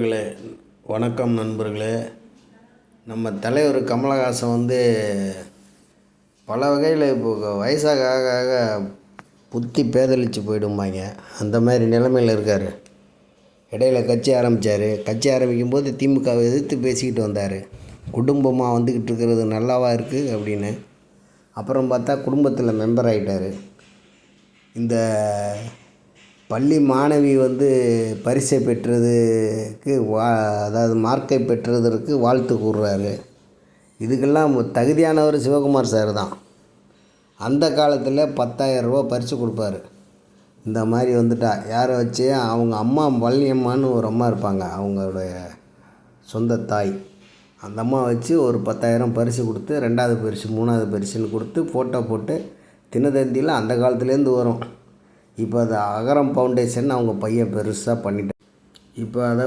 நண்பர்களே, வணக்கம் நண்பர்களே. நம்ம தலைவர் கமலஹாசன் பல வகையில் இப்போ வயசாக ஆக ஆக புத்தி பேதலிச்சு போயிடும்பாங்க. அந்த மாதிரி நிலைமையில் இருக்கார். இடையில கட்சி ஆரம்பிக்கும் போது திமுகவை எதிர்த்து பேசிக்கிட்டு வந்தார். குடும்பமாக வந்துக்கிட்டு இருக்கிறது நல்லாவா இருக்குது அப்படின்னு. அப்புறம் பார்த்தா குடும்பத்தில் மெம்பர் ஆகிட்டார். இந்த பள்ளி மாணவி பரிசை பெற்றதுக்கு அதாவது மார்க்கை பெற்றதற்கு வாழ்த்து கூறுறாரு. இதுக்கெல்லாம் தகுதியானவர் சிவகுமார் சார் தான். அந்த காலத்தில் 10,000 ரூபா பரிசு கொடுப்பாரு. இந்த மாதிரி யாரை வச்சு, அவங்க அம்மா பழனியம்மான்னு ஒரு அம்மா இருப்பாங்க, அவங்களுடைய சொந்த தாய். அந்த அம்மா வச்சு ஒரு 10,000 பரிசு கொடுத்து 2வது பரிசு 3வது பரிசுன்னு கொடுத்து ஃபோட்டோ போட்டு தினத்தந்தியில் அந்த காலத்துலேருந்து வரும். இப்போ அது அகரம் ஃபவுண்டேஷன் அவங்க பையன் பெருசாக பண்ணிட்டான். இப்போ அதை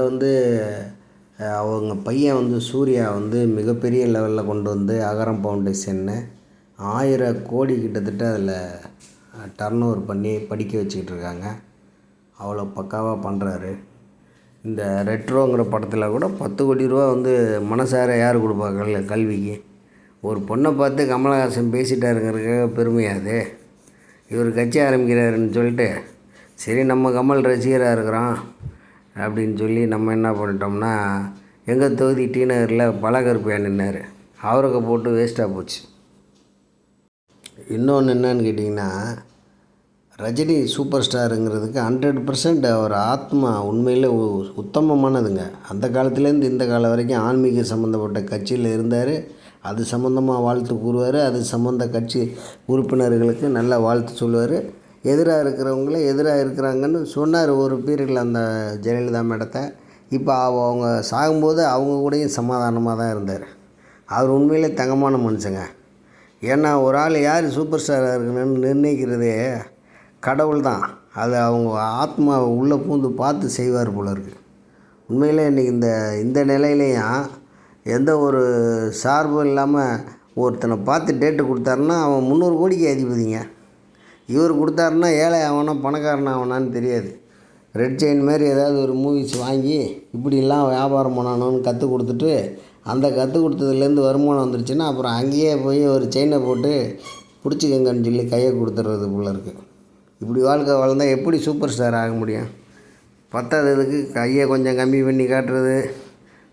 அவங்க பையன் சூர்யா மிகப்பெரிய லெவலில் கொண்டு அகரம் ஃபவுண்டேஷன்னு 1000 கோடி கிட்டத்தட்ட அதில் டர்ன் ஓவர் பண்ணி படிக்க வச்சுக்கிட்டு இருக்காங்க. அவ்வளோ பக்காவாக பண்ணுறாரு. இந்த ரெட்ரோங்கிற படத்தில் கூட 10 கோடி ரூபா மனசார யார் கொடுப்பாங்க கல்விக்கு. ஒரு பொண்ணை பார்த்து கமலஹாசன் பேசிட்டாருங்கிறதுக்காக பெருமையாது. இவர் கட்சி ஆரம்பிக்கிறாருன்னு சொல்லிட்டு, சரி நம்ம கமல் ரசிகராக இருக்கிறோம் அப்படின்னு சொல்லி நம்ம என்ன பண்ணிட்டோம்னா, எங்கள் தொகுதி டி நகரில் பலகருப்பையா நின்னார். அவருக்கு போட்டு வேஸ்ட்டாக போச்சு. இன்னொன்று என்னன்னு கேட்டிங்கன்னா, ரஜினி சூப்பர் ஸ்டாருங்கிறதுக்கு 100% அவர் ஆத்மா உண்மையில் உத்தமமானதுங்க. அந்த காலத்துலேருந்து இந்த காலம் வரைக்கும் ஆன்மீக சம்மந்தப்பட்ட கட்சியில் இருந்தார். அது சம்மந்தமாக வாழ்த்து கூறுவார். அது சம்மந்த கட்சி உறுப்பினர்களுக்கு நல்ல வாழ்த்து சொல்லுவார். எதிராக இருக்கிறவங்கள எதிராக இருக்கிறாங்கன்னு சொன்னார் ஒரு பீரியடில் அந்த ஜெயலலிதா மேடத்தை. இப்போ அவங்க சாகும்போது அவங்க கூடயும் சமாதானமாக தான் இருந்தார். அவர் உண்மையிலே தங்கமான மனுஷங்க. ஏன்னா ஒரு ஆள் யார் சூப்பர் ஸ்டாராக இருக்கணும்னு நிர்ணயிக்கிறதே கடவுள் தான். அது அவங்க ஆத்மாவை உள்ளே பூந்து பார்த்து செய்வார் போல இருக்குது. உண்மையிலே இன்றைக்கி இந்த நிலையிலையும் எந்த ஒரு சார்பும் இல்லாமல் ஒருத்தனை பார்த்து டேட்டு கொடுத்தாருன்னா அவன் 300 கோடிக்கு அதிபதிங்க. இவர் கொடுத்தாருன்னா ஏழை ஆவனா பணக்காரன் ஆவனான்னு தெரியாது. ரெட் செயின் மாதிரி ஏதாவது ஒரு மூவிஸ் வாங்கி இப்படிலாம் வியாபாரம் பண்ணணும்னு கற்றுக் கொடுத்துட்டு, அந்த கற்றுக் கொடுத்ததுலேருந்து வருமானம் வந்துருச்சுன்னா அப்புறம் அங்கேயே போய் ஒரு செயினை போட்டு பிடிச்சிக்கங்கன்னு சொல்லி கையை கொடுத்துட்றது போல இருக்குது. இப்படி வாழ்க்கை வாழ்ந்தால் எப்படி சூப்பர் ஸ்டார் ஆக முடியும்? பத்தாததுக்கு கையை கொஞ்சம் கம்மி பண்ணி காட்டுறது,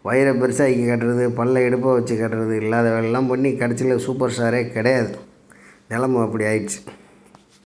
வயிறை பெருசாகி காட்டுறது, பல்லை எடுப்பை வச்சு காட்டுறது, இல்லாத வேலைலாம் பண்ணி கடைசியில் சூப்பர் ஸ்டாரே கிடையாது. நிலமை அப்படி ஆயிடுச்சு.